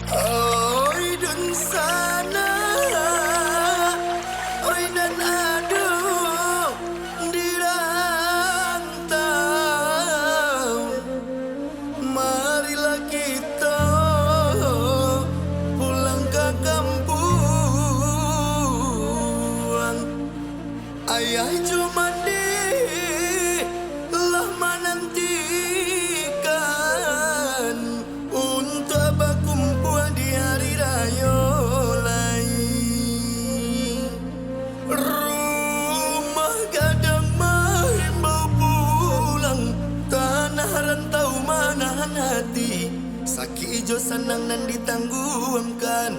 Oi dun sana, oi dan aduh di rantau. Marilah kita pulang ke kampung. Ayah cuma lah menantikan untuk berkumpul di hari raya lain. Rumah gadang mahimbau pulang, tanah rantau manahan hati, sakit ijo senang dan ditangguhkan.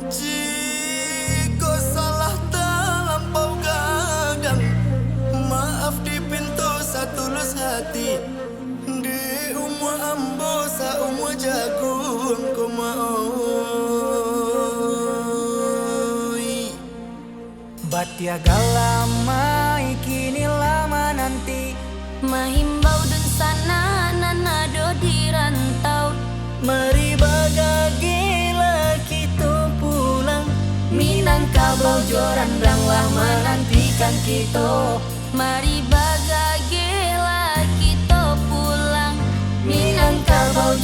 Jika salah terlampau gadang, maaf di pintu satulus hati. Di umur ambo sa umur jagung ko maoi. Batiaga lama kini lama nanti, Mahimbau dun sana nanado di rantau. mari bagagila kita pulang. Minangkabau Joran ranglah menantikan kita. Mari bagagela kita pulang. Minangkabau